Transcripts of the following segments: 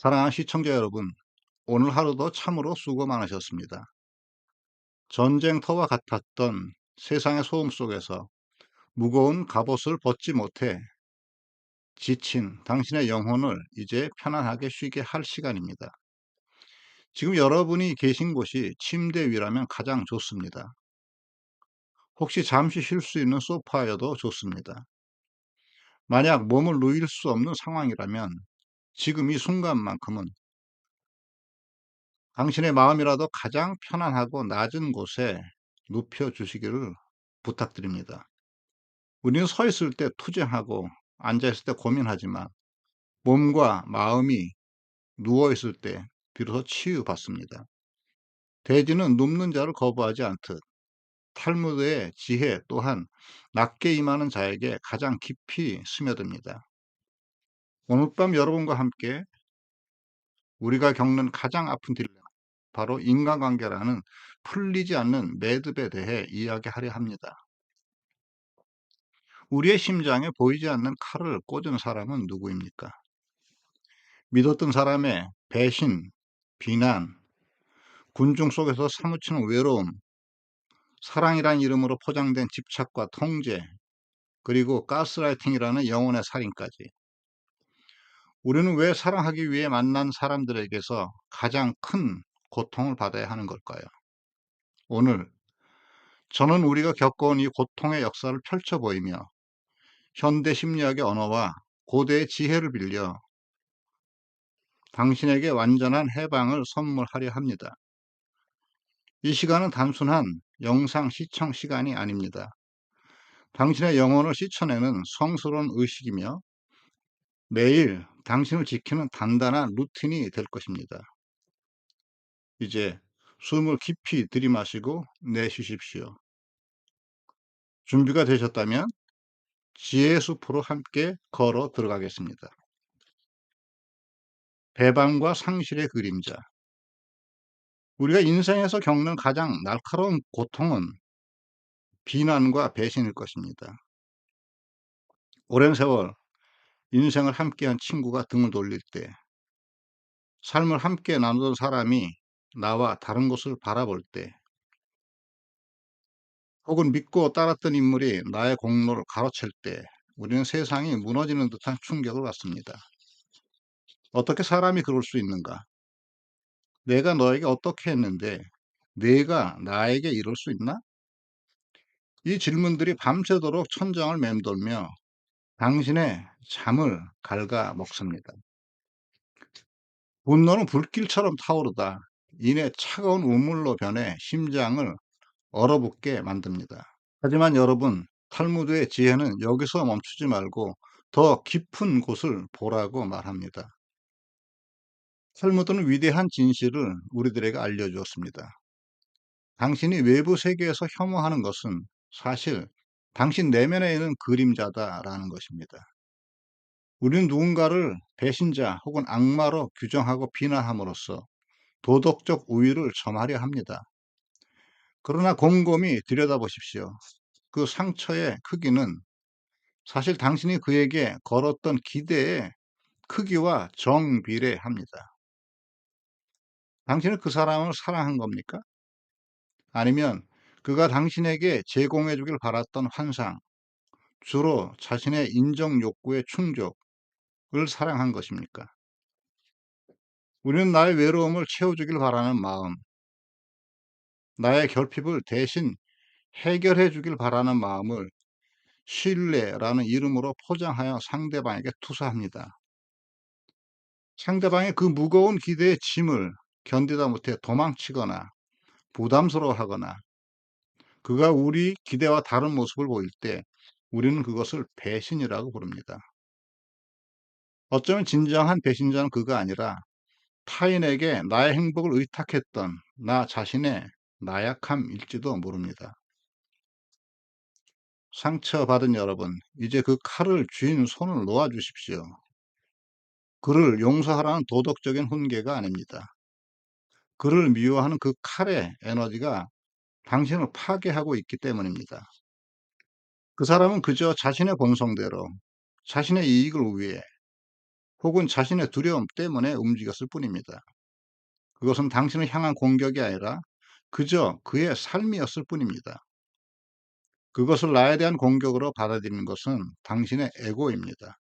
사랑하는 시청자 여러분, 오늘 하루도 참으로 수고 많으셨습니다. 전쟁터와 같았던 세상의 소음 속에서 무거운 갑옷을 벗지 못해 지친 당신의 영혼을 이제 편안하게 쉬게 할 시간입니다. 지금 여러분이 계신 곳이 침대 위라면 가장 좋습니다. 혹시 잠시 쉴 수 있는 소파여도 좋습니다. 만약 몸을 누일 수 없는 상황이라면 지금 이 순간만큼은 당신의 마음이라도 가장 편안하고 낮은 곳에 눕혀 주시기를 부탁드립니다. 우리는 서 있을 때 투쟁하고 앉아 있을 때 고민하지만 몸과 마음이 누워 있을 때 비로소 치유받습니다. 대지는 눕는 자를 거부하지 않듯 탈무드의 지혜 또한 낮게 임하는 자에게 가장 깊이 스며듭니다. 오늘 밤 여러분과 함께 우리가 겪는 가장 아픈 딜레마, 바로 인간관계라는 풀리지 않는 매듭에 대해 이야기하려 합니다. 우리의 심장에 보이지 않는 칼을 꽂은 사람은 누구입니까? 믿었던 사람의 배신, 비난, 군중 속에서 사무치는 외로움, 사랑이란 이름으로 포장된 집착과 통제, 그리고 가스라이팅이라는 영혼의 살인까지. 우리는 왜 사랑하기 위해 만난 사람들에게서 가장 큰 고통을 받아야 하는 걸까요? 오늘 저는 우리가 겪어온 이 고통의 역사를 펼쳐 보이며 현대 심리학의 언어와 고대의 지혜를 빌려 당신에게 완전한 해방을 선물하려 합니다. 이 시간은 단순한 영상 시청 시간이 아닙니다. 당신의 영혼을 씻어내는 성스러운 의식이며 매일 당신을 지키는 단단한 루틴이 될 것입니다. 이제 숨을 깊이 들이마시고 내쉬십시오. 준비가 되셨다면 지혜의 숲으로 함께 걸어 들어가겠습니다. 배반과 상실의 그림자. 우리가 인생에서 겪는 가장 날카로운 고통은 비난과 배신일 것입니다. 오랜 세월 인생을 함께한 친구가 등을 돌릴 때, 삶을 함께 나누던 사람이 나와 다른 곳을 바라볼 때, 혹은 믿고 따랐던 인물이 나의 공로를 가로챌 때, 우리는 세상이 무너지는 듯한 충격을 받습니다. 어떻게 사람이 그럴 수 있는가? 내가 너에게 어떻게 했는데 내가 나에게 이럴 수 있나? 이 질문들이 밤새도록 천장을 맴돌며 당신의 잠을 갉아먹습니다. 분노는 불길처럼 타오르다 이내 차가운 우물로 변해 심장을 얼어붙게 만듭니다. 하지만 여러분, 탈무드의 지혜는 여기서 멈추지 말고 더 깊은 곳을 보라고 말합니다. 탈무드는 위대한 진실을 우리들에게 알려주었습니다. 당신이 외부 세계에서 혐오하는 것은 사실 당신 내면에 있는 그림자다라는 것입니다. 우리는 누군가를 배신자 혹은 악마로 규정하고 비난함으로써 도덕적 우위를 점하려 합니다. 그러나 곰곰이 들여다보십시오. 그 상처의 크기는 사실 당신이 그에게 걸었던 기대의 크기와 정비례합니다. 당신은 그 사람을 사랑한 겁니까? 아니면 그가 당신에게 제공해 주길 바랐던 환상, 주로 자신의 인정 욕구의 충족을 사랑한 것입니까? 우리는 나의 외로움을 채워주길 바라는 마음, 나의 결핍을 대신 해결해 주길 바라는 마음을 신뢰라는 이름으로 포장하여 상대방에게 투사합니다. 상대방의 그 무거운 기대의 짐을 견디다 못해 도망치거나 부담스러워하거나 그가 우리 기대와 다른 모습을 보일 때 우리는 그것을 배신이라고 부릅니다. 어쩌면 진정한 배신자는 그가 아니라 타인에게 나의 행복을 의탁했던 나 자신의 나약함일지도 모릅니다. 상처받은 여러분, 이제 그 칼을 쥔 손을 놓아 주십시오. 그를 용서하라는 도덕적인 훈계가 아닙니다. 그를 미워하는 그 칼의 에너지가 당신을 파괴하고 있기 때문입니다. 그 사람은 그저 자신의 본성대로 자신의 이익을 위해 혹은 자신의 두려움 때문에 움직였을 뿐입니다. 그것은 당신을 향한 공격이 아니라 그저 그의 삶이었을 뿐입니다. 그것을 나에 대한 공격으로 받아들이는 것은 당신의 에고입니다.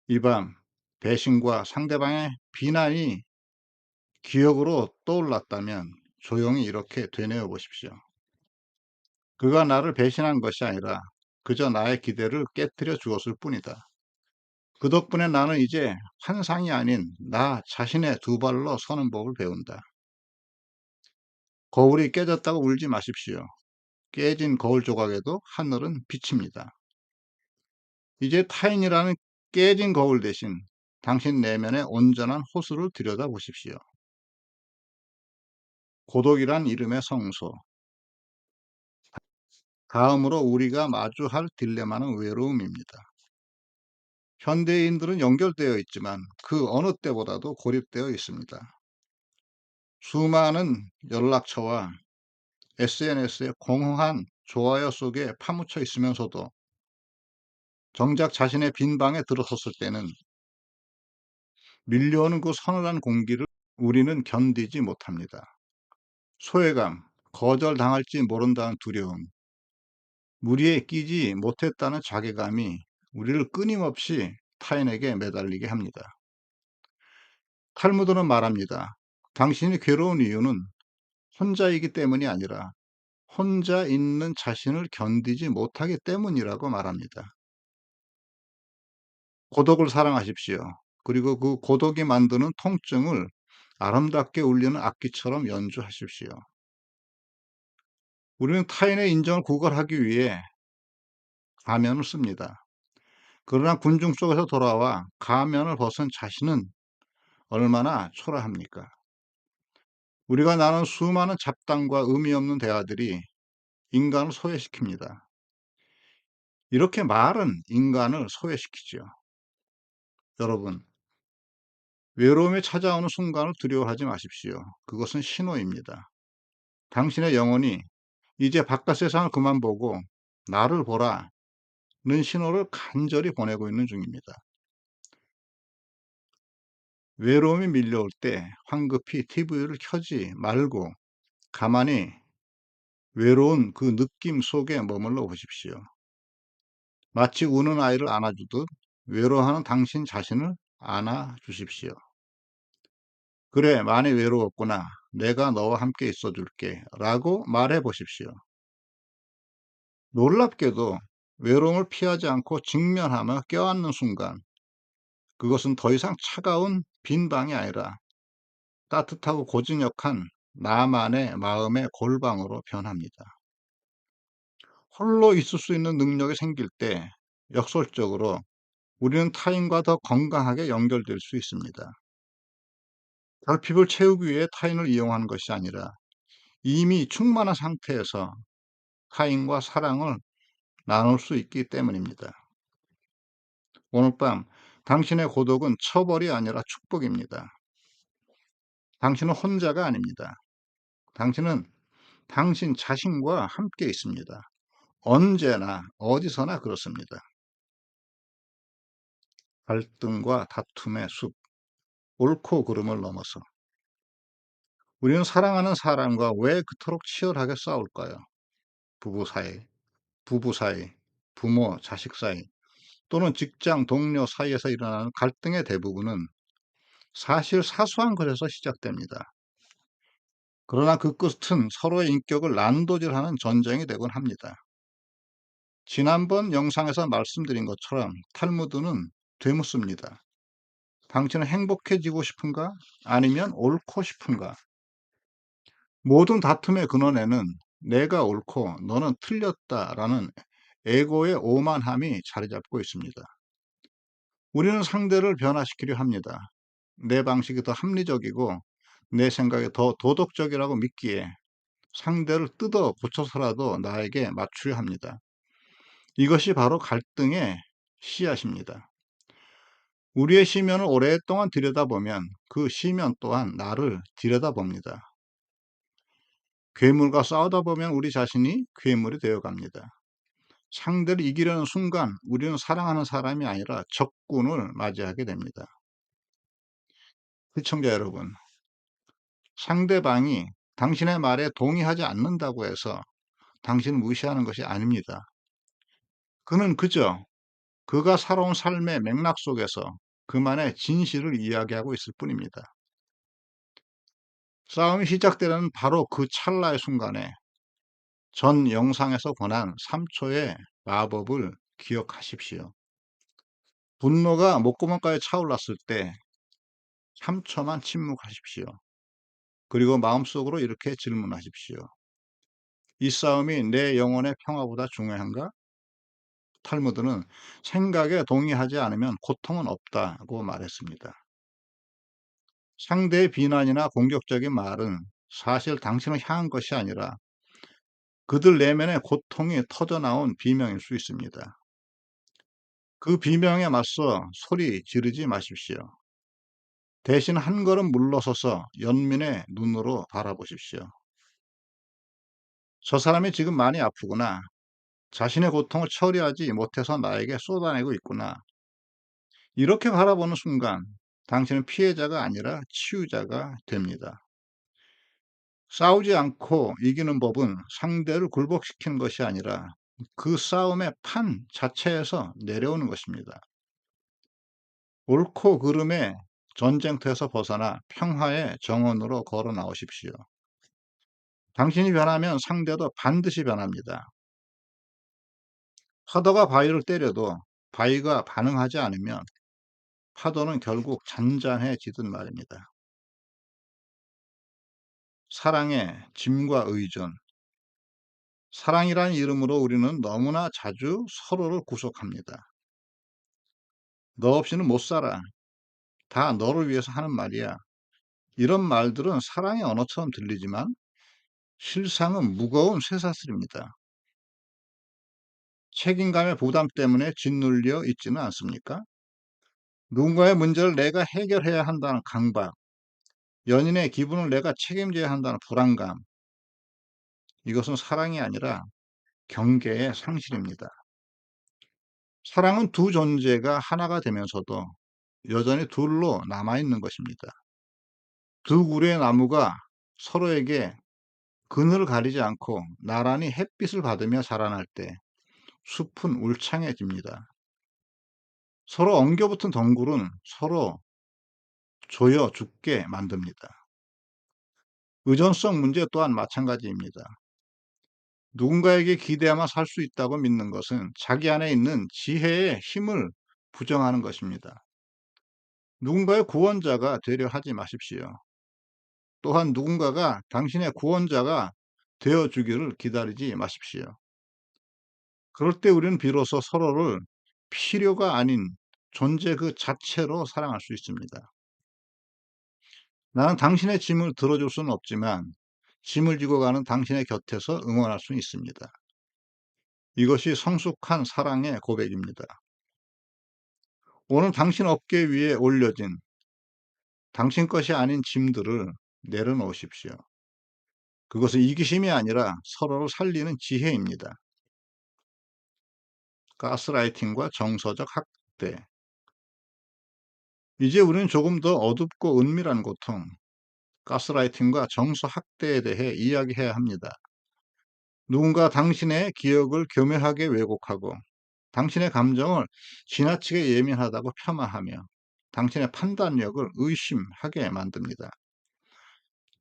이 밤 배신과 상대방의 비난이 기억으로 떠올랐다면 조용히 이렇게 되뇌어 보십시오. 그가 나를 배신한 것이 아니라 그저 나의 기대를 깨뜨려 주었을 뿐이다. 그 덕분에 나는 이제 환상이 아닌 나 자신의 두 발로 서는 법을 배운다. 거울이 깨졌다고 울지 마십시오. 깨진 거울 조각에도 하늘은 비칩니다. 이제 타인이라는 깨진 거울 대신 당신 내면의 온전한 호수를 들여다보십시오. 고독이란 이름의 성소. 다음으로 우리가 마주할 딜레마는 외로움입니다. 현대인들은 연결되어 있지만 그 어느 때보다도 고립되어 있습니다. 수많은 연락처와 SNS의 공허한 좋아요 속에 파묻혀 있으면서도 정작 자신의 빈 방에 들어섰을 때는 밀려오는 그 서늘한 공기를 우리는 견디지 못합니다. 소외감, 거절당할지 모른다는 두려움, 무리에 끼지 못했다는 자괴감이 우리를 끊임없이 타인에게 매달리게 합니다. 탈무드는 말합니다. 당신이 괴로운 이유는 혼자이기 때문이 아니라 혼자 있는 자신을 견디지 못하기 때문이라고 말합니다. 고독을 사랑하십시오. 그리고 그 고독이 만드는 통증을 아름답게 울리는 악기처럼 연주하십시오. 우리는 타인의 인정을 구걸하기 위해 가면을 씁니다. 그러나 군중 속에서 돌아와 가면을 벗은 자신은 얼마나 초라합니까? 우리가 나눈 수많은 잡담과 의미 없는 대화들이 인간을 소외시킵니다. 이렇게 말은 인간을 소외시키죠. 여러분, 외로움이 찾아오는 순간을 두려워하지 마십시오. 그것은 신호입니다. 당신의 영혼이 이제 바깥 세상을 그만 보고 나를 보라는 신호를 간절히 보내고 있는 중입니다. 외로움이 밀려올 때 황급히 TV를 켜지 말고 가만히 외로운 그 느낌 속에 머물러 보십시오. 마치 우는 아이를 안아주듯 외로워하는 당신 자신을 안아주십시오. 그래, 많이 외로웠구나. 내가 너와 함께 있어 줄게. 라고 말해 보십시오. 놀랍게도 외로움을 피하지 않고 직면하며 껴안는 순간, 그것은 더 이상 차가운 빈 방이 아니라 따뜻하고 고즈넉한 나만의 마음의 골방으로 변합니다. 홀로 있을 수 있는 능력이 생길 때 역설적으로 우리는 타인과 더 건강하게 연결될 수 있습니다. 결핍을 채우기 위해 타인을 이용하는 것이 아니라 이미 충만한 상태에서 타인과 사랑을 나눌 수 있기 때문입니다. 오늘 밤 당신의 고독은 처벌이 아니라 축복입니다. 당신은 혼자가 아닙니다. 당신은 당신 자신과 함께 있습니다. 언제나 어디서나 그렇습니다. 갈등과 다툼의 숲, 옳고 그름을 넘어서 우리는 사랑하는 사람과 왜 그토록 치열하게 싸울까요? 부부 사이, 부부 사이, 부모, 자식 사이, 또는 직장 동료 사이에서 일어나는 갈등의 대부분은 사실 사소한 것에서 시작됩니다. 그러나 그 끝은 서로의 인격을 난도질하는 전쟁이 되곤 합니다. 지난번 영상에서 말씀드린 것처럼 탈무드는 되묻습니다. 당신은 행복해지고 싶은가? 아니면 옳고 싶은가? 모든 다툼의 근원에는 내가 옳고 너는 틀렸다라는 에고의 오만함이 자리 잡고 있습니다. 우리는 상대를 변화시키려 합니다. 내 방식이 더 합리적이고 내 생각이 더 도덕적이라고 믿기에 상대를 뜯어 고쳐서라도 나에게 맞추려 합니다. 이것이 바로 갈등의 씨앗입니다. 우리의 시면을 오랫동안 들여다보면 그 시면 또한 나를 들여다봅니다. 괴물과 싸우다 보면 우리 자신이 괴물이 되어갑니다. 상대를 이기려는 순간 우리는 사랑하는 사람이 아니라 적군을 맞이하게 됩니다. 시청자 여러분, 상대방이 당신의 말에 동의하지 않는다고 해서 당신을 무시하는 것이 아닙니다. 그는 그저 그가 살아온 삶의 맥락 속에서 그만의 진실을 이야기하고 있을 뿐입니다. 싸움이 시작되는 바로 그 찰나의 순간에 전 영상에서 권한 3초의 마법을 기억하십시오. 분노가 목구멍까지 차올랐을 때 3초만 침묵하십시오. 그리고 마음속으로 이렇게 질문하십시오. 이 싸움이 내 영혼의 평화보다 중요한가? 탈무드는 생각에 동의하지 않으면 고통은 없다고 말했습니다. 상대의 비난이나 공격적인 말은 사실 당신을 향한 것이 아니라 그들 내면의 고통이 터져나온 비명일 수 있습니다. 그 비명에 맞서 소리 지르지 마십시오. 대신 한 걸음 물러서서 연민의 눈으로 바라보십시오. 저 사람이 지금 많이 아프구나. 자신의 고통을 처리하지 못해서 나에게 쏟아내고 있구나. 이렇게 바라보는 순간 당신은 피해자가 아니라 치유자가 됩니다. 싸우지 않고 이기는 법은 상대를 굴복시키는 것이 아니라 그 싸움의 판 자체에서 내려오는 것입니다. 옳고 그름의 전쟁터에서 벗어나 평화의 정원으로 걸어 나오십시오. 당신이 변하면 상대도 반드시 변합니다. 파도가 바위를 때려도 바위가 반응하지 않으면 파도는 결국 잔잔해지듯 말입니다. 사랑의 짐과 의존. 사랑이라는 이름으로 우리는 너무나 자주 서로를 구속합니다. 너 없이는 못 살아. 다 너를 위해서 하는 말이야. 이런 말들은 사랑의 언어처럼 들리지만 실상은 무거운 쇠사슬입니다. 책임감의 부담 때문에 짓눌려 있지는 않습니까? 누군가의 문제를 내가 해결해야 한다는 강박, 연인의 기분을 내가 책임져야 한다는 불안감, 이것은 사랑이 아니라 경계의 상실입니다. 사랑은 두 존재가 하나가 되면서도 여전히 둘로 남아있는 것입니다. 두 그루의 나무가 서로에게 그늘을 가리지 않고 나란히 햇빛을 받으며 자라날 때 숲은 울창해집니다. 서로 엉겨붙은 덩굴은 서로 조여 죽게 만듭니다. 의존성 문제 또한 마찬가지입니다. 누군가에게 기대야만 살 수 있다고 믿는 것은 자기 안에 있는 지혜의 힘을 부정하는 것입니다. 누군가의 구원자가 되려 하지 마십시오. 또한 누군가가 당신의 구원자가 되어 주기를 기다리지 마십시오. 그럴 때 우리는 비로소 서로를 필요가 아닌 존재 그 자체로 사랑할 수 있습니다. 나는 당신의 짐을 들어줄 수는 없지만 짐을 지고 가는 당신의 곁에서 응원할 수 있습니다. 이것이 성숙한 사랑의 고백입니다. 오늘 당신 어깨 위에 올려진 당신 것이 아닌 짐들을 내려놓으십시오. 그것은 이기심이 아니라 서로를 살리는 지혜입니다. 가스라이팅과 정서적 학대. 이제 우리는 조금 더 어둡고 은밀한 고통, 가스라이팅과 정서 학대에 대해 이야기해야 합니다. 누군가 당신의 기억을 교묘하게 왜곡하고 당신의 감정을 지나치게 예민하다고 폄하하며 당신의 판단력을 의심하게 만듭니다.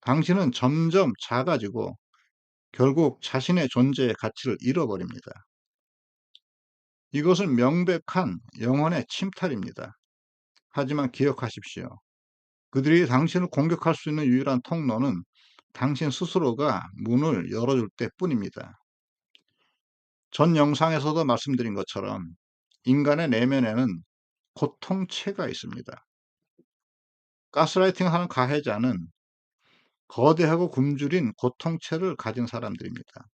당신은 점점 작아지고 결국 자신의 존재의 가치를 잃어버립니다. 이것은 명백한 영혼의 침탈입니다. 하지만 기억하십시오. 그들이 당신을 공격할 수 있는 유일한 통로는 당신 스스로가 문을 열어줄 때뿐입니다. 전 영상에서도 말씀드린 것처럼 인간의 내면에는 고통체가 있습니다. 가스라이팅하는 가해자는 거대하고 굶주린 고통체를 가진 사람들입니다.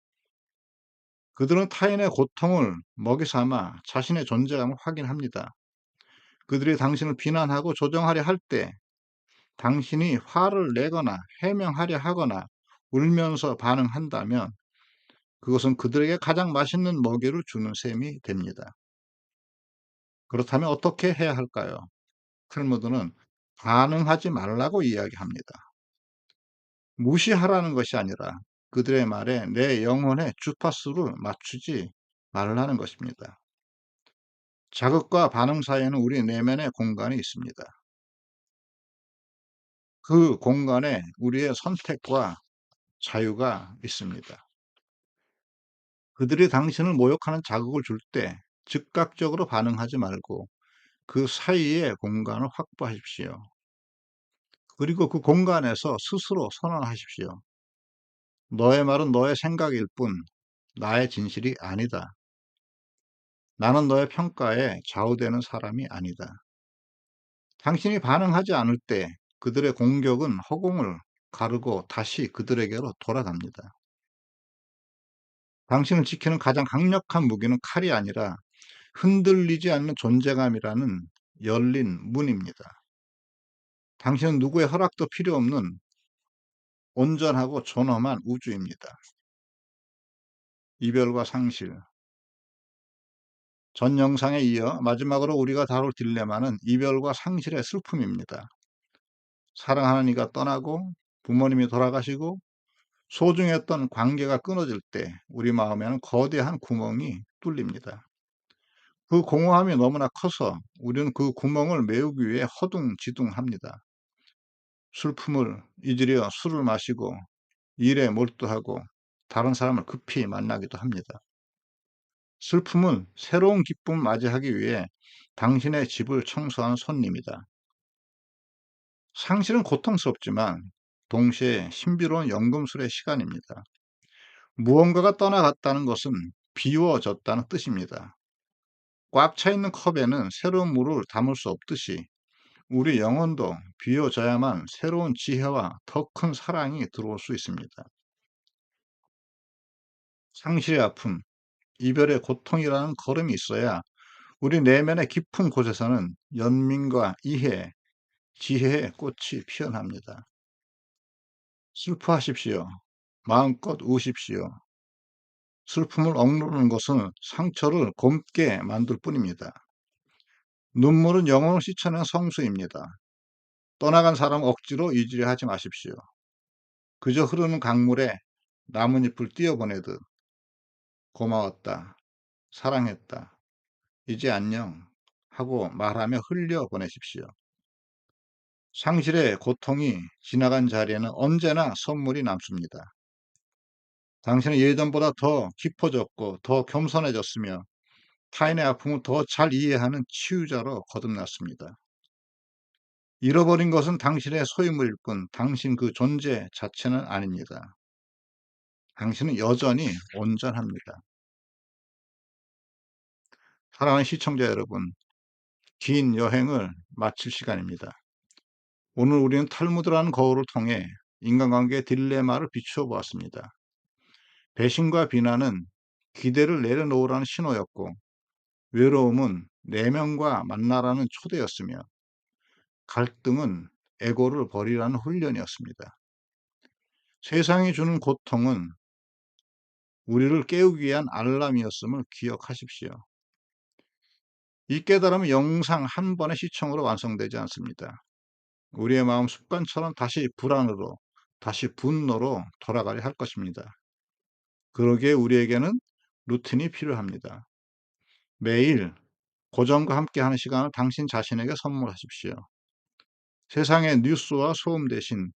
그들은 타인의 고통을 먹이 삼아 자신의 존재감을 확인합니다. 그들이 당신을 비난하고 조정하려 할 때 당신이 화를 내거나 해명하려 하거나 울면서 반응한다면 그것은 그들에게 가장 맛있는 먹이를 주는 셈이 됩니다. 그렇다면 어떻게 해야 할까요? 탈무드는 반응하지 말라고 이야기합니다. 무시하라는 것이 아니라 그들의 말에 내 영혼의 주파수를 맞추지 말라는 것입니다. 자극과 반응 사이에는 우리 내면의 공간이 있습니다. 그 공간에 우리의 선택과 자유가 있습니다. 그들이 당신을 모욕하는 자극을 줄 때 즉각적으로 반응하지 말고 그 사이의 공간을 확보하십시오. 그리고 그 공간에서 스스로 선언하십시오. 너의 말은 너의 생각일 뿐 나의 진실이 아니다. 나는 너의 평가에 좌우되는 사람이 아니다. 당신이 반응하지 않을 때 그들의 공격은 허공을 가르고 다시 그들에게로 돌아갑니다. 당신을 지키는 가장 강력한 무기는 칼이 아니라 흔들리지 않는 존재감이라는 열린 문입니다. 당신은 누구의 허락도 필요 없는 온전하고 존엄한 우주입니다. 이별과 상실. 전 영상에 이어 마지막으로 우리가 다룰 딜레마는 이별과 상실의 슬픔입니다. 사랑하는 이가 떠나고 부모님이 돌아가시고 소중했던 관계가 끊어질 때 우리 마음에는 거대한 구멍이 뚫립니다. 그 공허함이 너무나 커서 우리는 그 구멍을 메우기 위해 허둥지둥합니다. 슬픔을 잊으려 술을 마시고 일에 몰두하고 다른 사람을 급히 만나기도 합니다. 슬픔은 새로운 기쁨을 맞이하기 위해 당신의 집을 청소한 손님이다. 상실은 고통스럽지만 동시에 신비로운 연금술의 시간입니다. 무언가가 떠나갔다는 것은 비워졌다는 뜻입니다. 꽉 차 있는 컵에는 새로운 물을 담을 수 없듯이 우리 영혼도 비워져야만 새로운 지혜와 더 큰 사랑이 들어올 수 있습니다. 상실의 아픔, 이별의 고통이라는 걸음이 있어야 우리 내면의 깊은 곳에서는 연민과 이해, 지혜의 꽃이 피어납니다. 슬퍼하십시오. 마음껏 우십시오. 슬픔을 억누르는 것은 상처를 곱게 만들 뿐입니다. 눈물은 영혼을 씻어낸 성수입니다. 떠나간 사람 억지로 잊으려 하지 마십시오. 그저 흐르는 강물에 나뭇잎을 띄어보내듯 고마웠다, 사랑했다, 이제 안녕 하고 말하며 흘려보내십시오. 상실의 고통이 지나간 자리에는 언제나 선물이 남습니다. 당신은 예전보다 더 깊어졌고 더 겸손해졌으며 타인의 아픔을 더 잘 이해하는 치유자로 거듭났습니다. 잃어버린 것은 당신의 소유물일 뿐 당신 그 존재 자체는 아닙니다. 당신은 여전히 온전합니다. 사랑하는 시청자 여러분, 긴 여행을 마칠 시간입니다. 오늘 우리는 탈무드라는 거울을 통해 인간관계의 딜레마를 비추어 보았습니다. 배신과 비난은 기대를 내려놓으라는 신호였고, 외로움은 내면과 만나라는 초대였으며, 갈등은 에고를 버리라는 훈련이었습니다. 세상이 주는 고통은 우리를 깨우기 위한 알람이었음을 기억하십시오. 이 깨달음은 영상 한 번의 시청으로 완성되지 않습니다. 우리의 마음 습관처럼 다시 불안으로, 다시 분노로 돌아가려 할 것입니다. 그러기에 우리에게는 루틴이 필요합니다. 매일 고정과 함께하는 시간을 당신 자신에게 선물하십시오. 세상의 뉴스와 소음 대신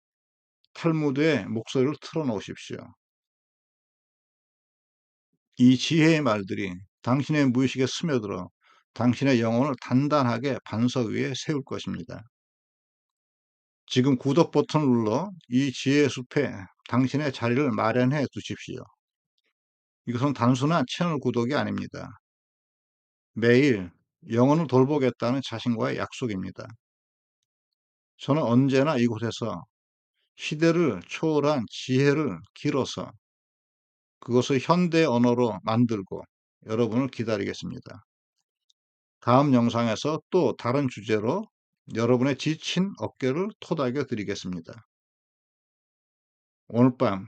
탈무드의 목소리를 틀어놓으십시오. 이 지혜의 말들이 당신의 무의식에 스며들어 당신의 영혼을 단단하게 반석 위에 세울 것입니다. 지금 구독 버튼을 눌러 이 지혜의 숲에 당신의 자리를 마련해 두십시오. 이것은 단순한 채널 구독이 아닙니다. 매일 영혼을 돌보겠다는 자신과의 약속입니다. 저는 언제나 이곳에서 시대를 초월한 지혜를 길어서 그것을 현대 언어로 만들고 여러분을 기다리겠습니다. 다음 영상에서 또 다른 주제로 여러분의 지친 어깨를 토닥여 드리겠습니다. 오늘 밤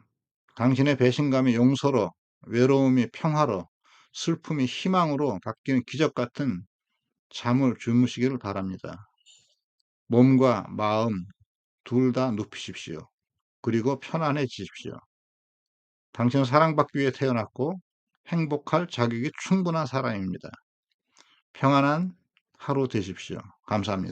당신의 배신감의 용서로 외로움이 평화로, 슬픔이 희망으로 바뀌는 기적 같은 잠을 주무시기를 바랍니다. 몸과 마음 둘 다 눕히십시오. 그리고 편안해지십시오. 당신은 사랑받기 위해 태어났고 행복할 자격이 충분한 사람입니다. 평안한 하루 되십시오. 감사합니다.